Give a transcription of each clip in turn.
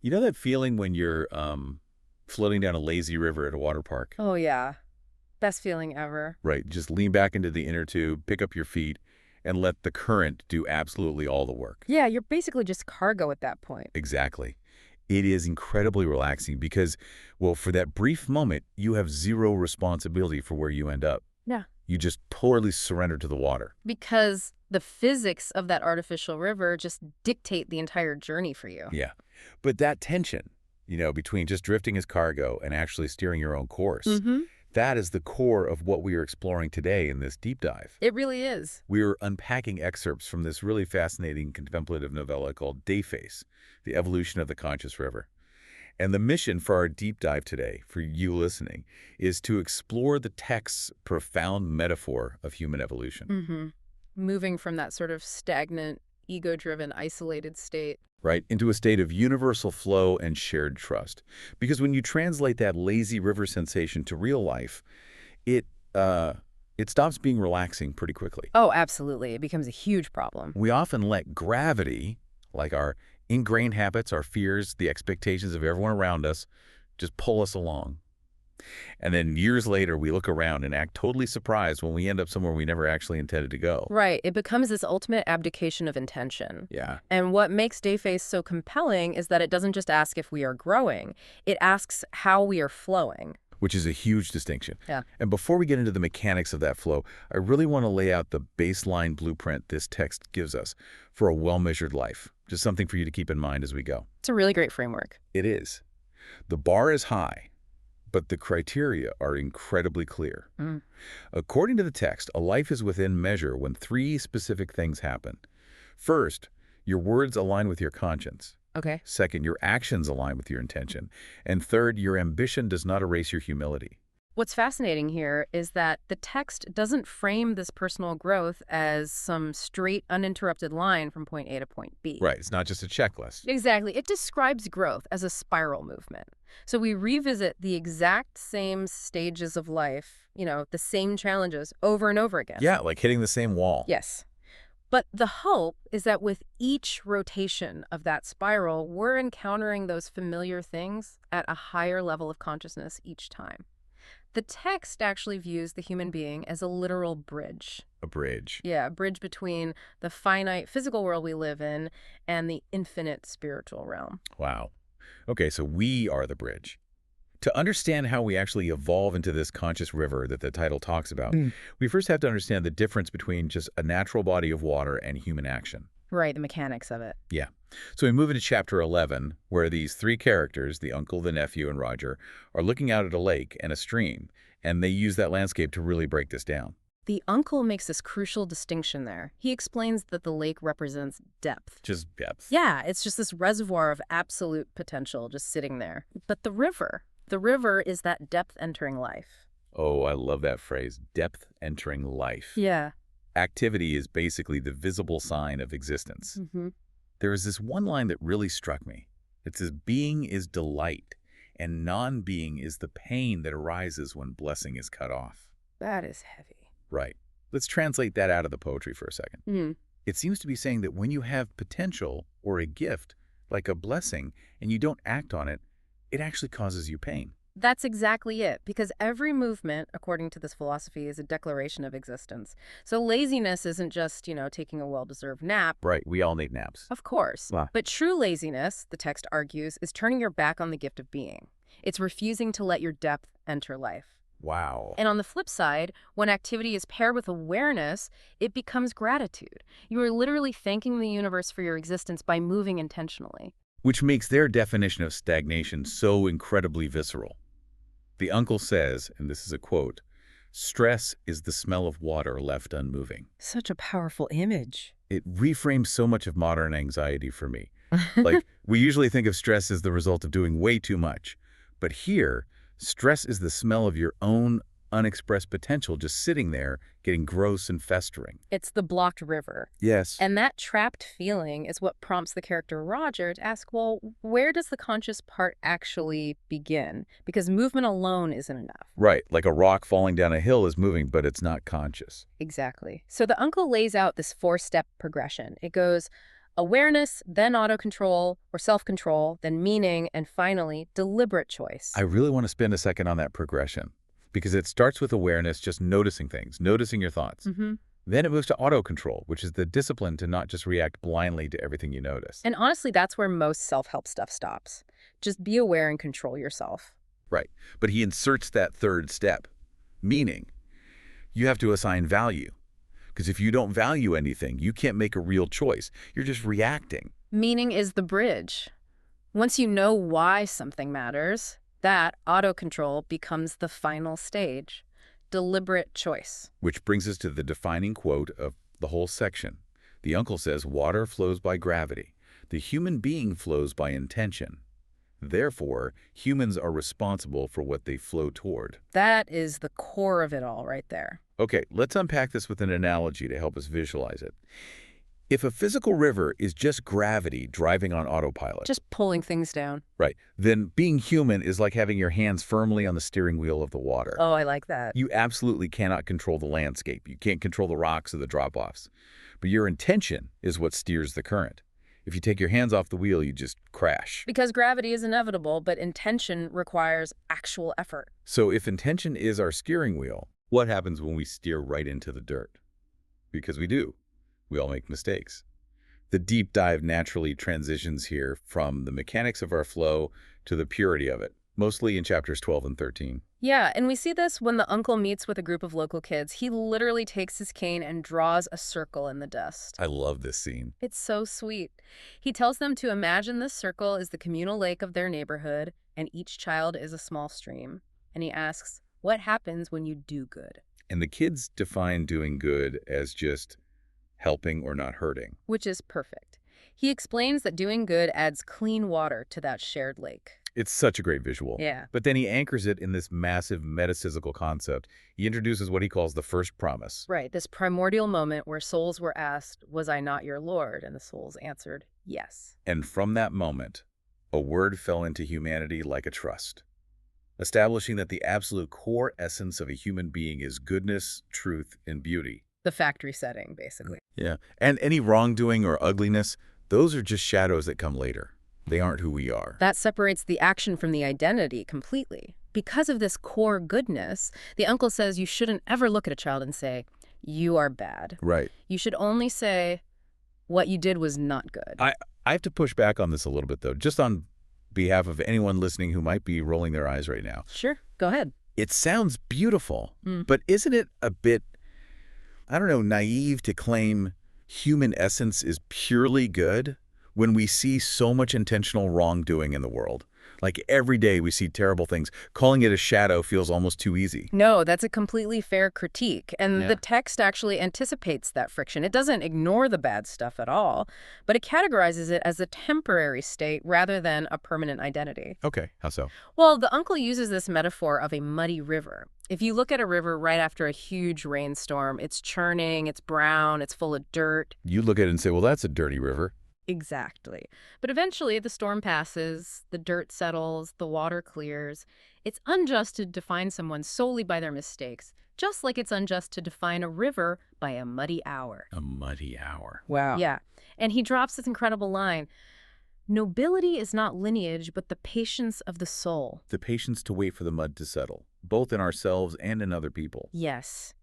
You know that feeling when you're floating down a lazy river at a water park? Oh, yeah. Best feeling ever. Right. Just lean back into the inner tube, pick up your feet, and let the current do absolutely all the work. Yeah, you're basically just cargo at that point. Exactly. It is incredibly relaxing because, well, for that brief moment, you have zero responsibility for where you end up. Yeah. You just totally surrender to the water. Because the physics of that artificial river just dictate the entire journey for you. Yeah. But that tension, between just drifting as cargo and actually steering your own course, Mm-hmm. that is the core of what we are exploring today in this deep dive. It really is. We are unpacking excerpts from this really fascinating contemplative novella called DAYFACE, The Evolution of the Conscious River. And the mission for our deep dive today, for you listening, is to explore the text's profound metaphor of human evolution. Mm-hmm. Moving from that sort of stagnant, ego-driven, isolated state. Right, into a state of universal flow and shared trust. Because when you translate that lazy river sensation to real life, it stops being relaxing pretty quickly. Oh, absolutely. It becomes a huge problem. We often let gravity, like our ingrained habits, our fears, the expectations of everyone around us, just pull us along. And then years later, we look around and act totally surprised when we end up somewhere we never actually intended to go. Right. It becomes this ultimate abdication of intention. Yeah. And what makes DAYFACE so compelling is that it doesn't just ask if we are growing. It asks how we are flowing. Which is a huge distinction. Yeah. And before we get into the mechanics of that flow, I really want to lay out the baseline blueprint this text gives us for a well-measured life. Just something for you to keep in mind as we go. It's a really great framework. It is. The bar is high, but the criteria are incredibly clear. Mm. According to the text, a life is within measure when three specific things happen. First, your words align with your conscience. Okay. Second, your actions align with your intention. And third, your ambition does not erase your humility. What's fascinating here is that the text doesn't frame this personal growth as some straight, uninterrupted line from point A to point B. Right. It's not just a checklist. Exactly. It describes growth as a spiral movement. So we revisit the exact same stages of life, the same challenges over and over again. Yeah, like hitting the same wall. Yes. But the hope is that with each rotation of that spiral, we're encountering those familiar things at a higher level of consciousness each time. The text actually views the human being as a literal bridge. A bridge. Yeah, a bridge between the finite physical world we live in and the infinite spiritual realm. Wow. Okay, so we are the bridge. To understand how we actually evolve into this conscious river that the title talks about, we first have to understand the difference between just a natural body of water and human action. Right, the mechanics of it. Yeah. So we move into chapter 11, where these three characters, the uncle, the nephew, and Roger, are looking out at a lake and a stream, and they use that landscape to really break this down. The uncle makes this crucial distinction there. He explains that the lake represents depth. Just depth. Yeah, it's just this reservoir of absolute potential just sitting there. But the river is that depth entering life. Oh, I love that phrase, depth entering life. Yeah. Activity is basically the visible sign of existence. Mm-hmm. There is this one line that really struck me. It says, being is delight, and non-being is the pain that arises when blessing is cut off. That is heavy. Right. Let's translate that out of the poetry for a second. Mm. It seems to be saying that when you have potential or a gift, like a blessing, and you don't act on it, it actually causes you pain. That's exactly it, because every movement, according to this philosophy, is a declaration of existence. So laziness isn't just, taking a well-deserved nap. Right, we all need naps. Of course. Wow. But true laziness, the text argues, is turning your back on the gift of being. It's refusing to let your depth enter life. Wow. And on the flip side, when activity is paired with awareness, it becomes gratitude. You are literally thanking the universe for your existence by moving intentionally. Which makes their definition of stagnation so incredibly visceral. The uncle says, and this is a quote, "Stress is the smell of water left unmoving." Such a powerful image. It reframes so much of modern anxiety for me. Like, we usually think of stress as the result of doing way too much. But here, stress is the smell of your own unexpressed potential just sitting there, getting gross and festering. It's the blocked river. Yes. And that trapped feeling is what prompts the character Roger to ask, well, where does the conscious part actually begin? Because movement alone isn't enough. Right, like a rock falling down a hill is moving, but it's not conscious. Exactly. So the uncle lays out this 4-step progression. It goes Awareness, then autocontrol or self-control, then meaning, and finally, deliberate choice. I really want to spend a second on that progression because it starts with awareness, just noticing things, noticing your thoughts. Then it moves to autocontrol, which is the discipline to not just react blindly to everything you notice. And honestly, that's where most self-help stuff stops. Just be aware and control yourself. Right. But he inserts that third step, meaning you have to assign value. Because if you don't value anything, you can't make a real choice. You're just reacting. Meaning is the bridge. Once you know why something matters, that autocontrol becomes the final stage. Deliberate choice. Which brings us to the defining quote of the whole section. The uncle says, water flows by gravity. The human being flows by intention. Therefore, humans are responsible for what they flow toward. That is the core of it all right there. Okay, let's unpack this with an analogy to help us visualize it. If a physical river is just gravity driving on autopilot, Just pulling things down. right, then being human is like having your hands firmly on the steering wheel of the water. Oh, I like that. You absolutely cannot control the landscape. You can't control the rocks or the drop-offs. But your intention is what steers the current. If you take your hands off the wheel, you just crash. Because gravity is inevitable, but intention requires actual effort. So if intention is our steering wheel, what happens when we steer right into the dirt? Because we do. We all make mistakes. The deep dive naturally transitions here from the mechanics of our flow to the purity of it, mostly in chapters 12 and 13. Yeah, and we see this when the uncle meets with a group of local kids. He literally takes his cane and draws a circle in the dust. I love this scene. It's so sweet. He tells them to imagine this circle is the communal lake of their neighborhood, and each child is a small stream. And he asks, what happens when you do good? And the kids define doing good as just helping or not hurting. Which is perfect. He explains that doing good adds clean water to that shared lake. It's such a great visual. Yeah. But then he anchors it in this massive metaphysical concept. He introduces what he calls the first promise. Right, this primordial moment where souls were asked, was I not your Lord? And the souls answered, yes. And from that moment, a word fell into humanity like a trust, establishing that the absolute core essence of a human being is goodness, truth, and beauty. The factory setting, basically. Yeah. And any wrongdoing or ugliness, those are just shadows that come later. They aren't who we are. That separates the action from the identity completely. Because of this core goodness, the uncle says you shouldn't ever look at a child and say, you are bad. Right. You should only say, what you did was not good. I have to push back on this a little bit, though, just on behalf of anyone listening who might be rolling their eyes right now. Sure, go ahead. It sounds beautiful, but isn't it a bit, I don't know, naive to claim human essence is purely good when we see so much intentional wrongdoing in the world? Like every day we see terrible things. Calling it a shadow feels almost too easy. No, that's a completely fair critique. And Yeah. the text actually anticipates that friction. It doesn't ignore the bad stuff at all, but it categorizes it as a temporary state rather than a permanent identity. Okay, how so? Well, the uncle uses this metaphor of a muddy river. If you look at a river right after a huge rainstorm, it's churning, it's brown, it's full of dirt. You look at it and say, well, that's a dirty river. Exactly. But eventually the storm passes, the dirt settles, the water clears. It's unjust to define someone solely by their mistakes, just like it's unjust to define a river by a muddy hour. A muddy hour. Wow. Yeah. And he drops this incredible line. Nobility is not lineage, but the patience of the soul. The patience to wait for the mud to settle, both in ourselves and in other people. Yes.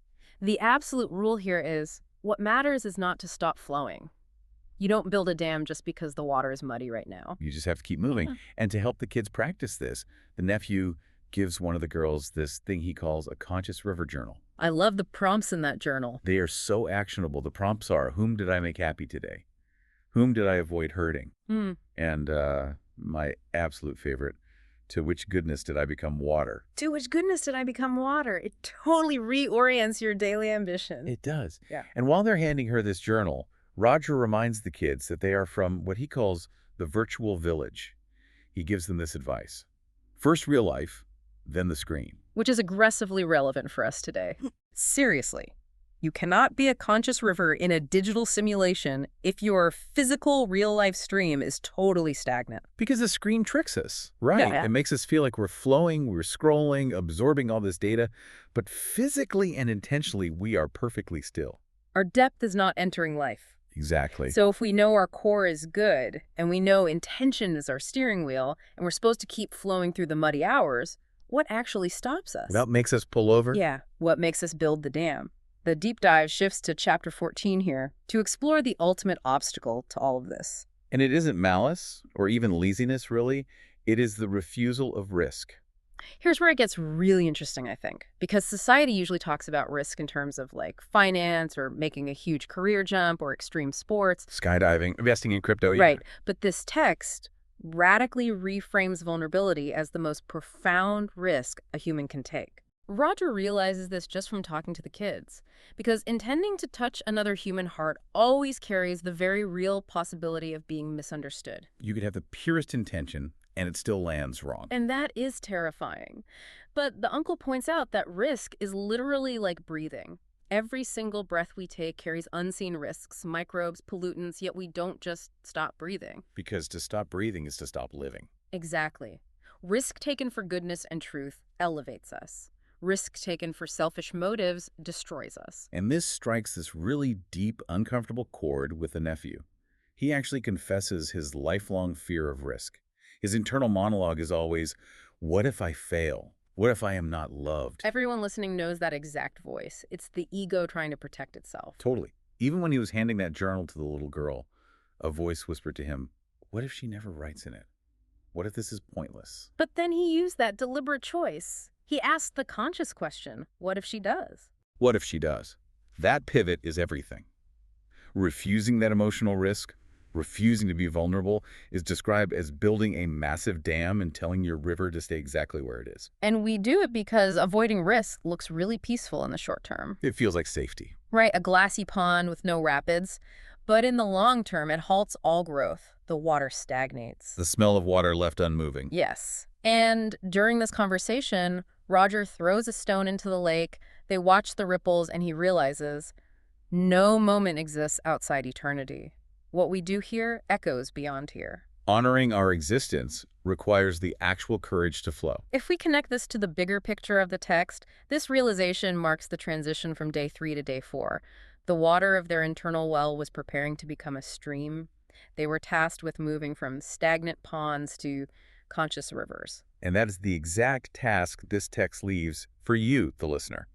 The absolute rule here is what matters is not to stop flowing. You don't build a dam just because the water is muddy right now. You just have to keep moving. Yeah. And to help the kids practice this, the nephew gives one of the girls this thing he calls a conscious river journal. I love the prompts in that journal. They are so actionable. The prompts are, whom did I make happy today? Whom did I avoid hurting? And my absolute favorite, to which goodness did I become water? To which goodness did I become water? It totally reorients your daily ambition. It does. Yeah. And while they're handing her this journal, Roger reminds the kids that they are from what he calls the virtual village. He gives them this advice. First real life, then the screen. Which is aggressively relevant for us today. Seriously, you cannot be a conscious river in a digital simulation if your physical real-life stream is totally stagnant. Because the screen tricks us, right? Yeah. It makes us feel like we're flowing, we're scrolling, absorbing all this data, but physically and intentionally, we are perfectly still. Our depth is not entering life. Exactly. So if we know our core is good, and we know intention is our steering wheel, and we're supposed to keep flowing through the muddy hours, what actually stops us? That makes us pull over? Yeah, what makes us build the dam? The deep dive shifts to chapter 14 here to explore the ultimate obstacle to all of this. And it isn't malice or even laziness, really. It is the refusal of risk. Here's where it gets really interesting, I think, because society usually talks about risk in terms of like finance or making a huge career jump or extreme sports. Skydiving, investing in crypto, yeah. Right. But this text radically reframes vulnerability as the most profound risk a human can take. Roger realizes this just from talking to the kids, because intending to touch another human heart always carries the very real possibility of being misunderstood. You could have the purest intention, and it still lands wrong. And that is terrifying. But the uncle points out that risk is literally like breathing. Every single breath we take carries unseen risks, microbes, pollutants, yet we don't just stop breathing. Because to stop breathing is to stop living. Exactly. Risk taken for goodness and truth elevates us. Risk taken for selfish motives destroys us. And this strikes this really deep, uncomfortable chord with the nephew. He actually confesses his lifelong fear of risk. His internal monologue is always, what if I fail? What if I am not loved? Everyone listening knows that exact voice. It's the ego trying to protect itself. Totally. Even when he was handing that journal to the little girl, a voice whispered to him, what if she never writes in it? What if this is pointless? But then he used that deliberate choice. He asked the conscious question, what if she does? What if she does? That pivot is everything. Refusing that emotional risk, refusing to be vulnerable, is described as building a massive dam and telling your river to stay exactly where it is. And we do it because avoiding risk looks really peaceful in the short term. It feels like safety. Right, a glassy pond with no rapids. But in the long term, it halts all growth. The water stagnates. The smell of water left unmoving. Yes. And during this conversation, Roger throws a stone into the lake. They watch the ripples, and he realizes no moment exists outside eternity. What we do here echoes beyond here. Honoring our existence requires the actual courage to flow. If we connect this to the bigger picture of the text, this realization marks the transition from day 3 to day 4. The water of their internal well was preparing to become a stream. They were tasked with moving from stagnant ponds to conscious rivers. And that is the exact task this text leaves for you, the listener.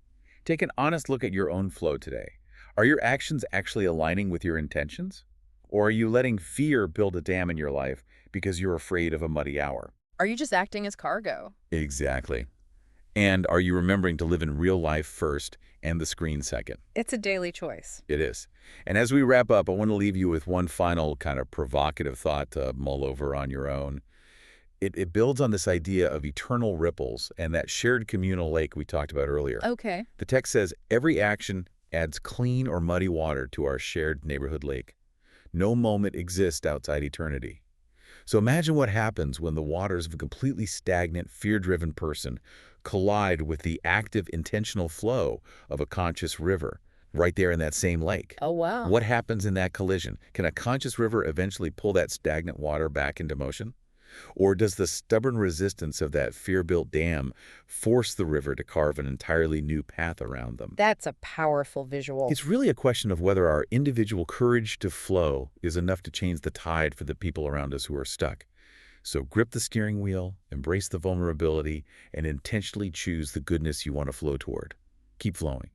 Take an honest look at your own flow today. Are your actions actually aligning with your intentions? Or are you letting fear build a dam in your life because you're afraid of a muddy hour? Are you just acting as cargo? Exactly. And are you remembering to live in real life first and the screen second? It's a daily choice. It is. And as we wrap up, I want to leave you with one final kind of provocative thought to mull over on your own. It builds on this idea of eternal ripples and that shared communal lake we talked about earlier. Okay. The text says every action adds clean or muddy water to our shared neighborhood lake. No moment exists outside eternity. So imagine what happens when the waters of a completely stagnant, fear-driven person collide with the active, intentional flow of a conscious river right there in that same lake. Oh, wow. What happens in that collision? Can a conscious river eventually pull that stagnant water back into motion? Or does the stubborn resistance of that fear-built dam force the river to carve an entirely new path around them? That's a powerful visual. It's really a question of whether our individual courage to flow is enough to change the tide for the people around us who are stuck. So grip the steering wheel, embrace the vulnerability, and intentionally choose the goodness you want to flow toward. Keep flowing.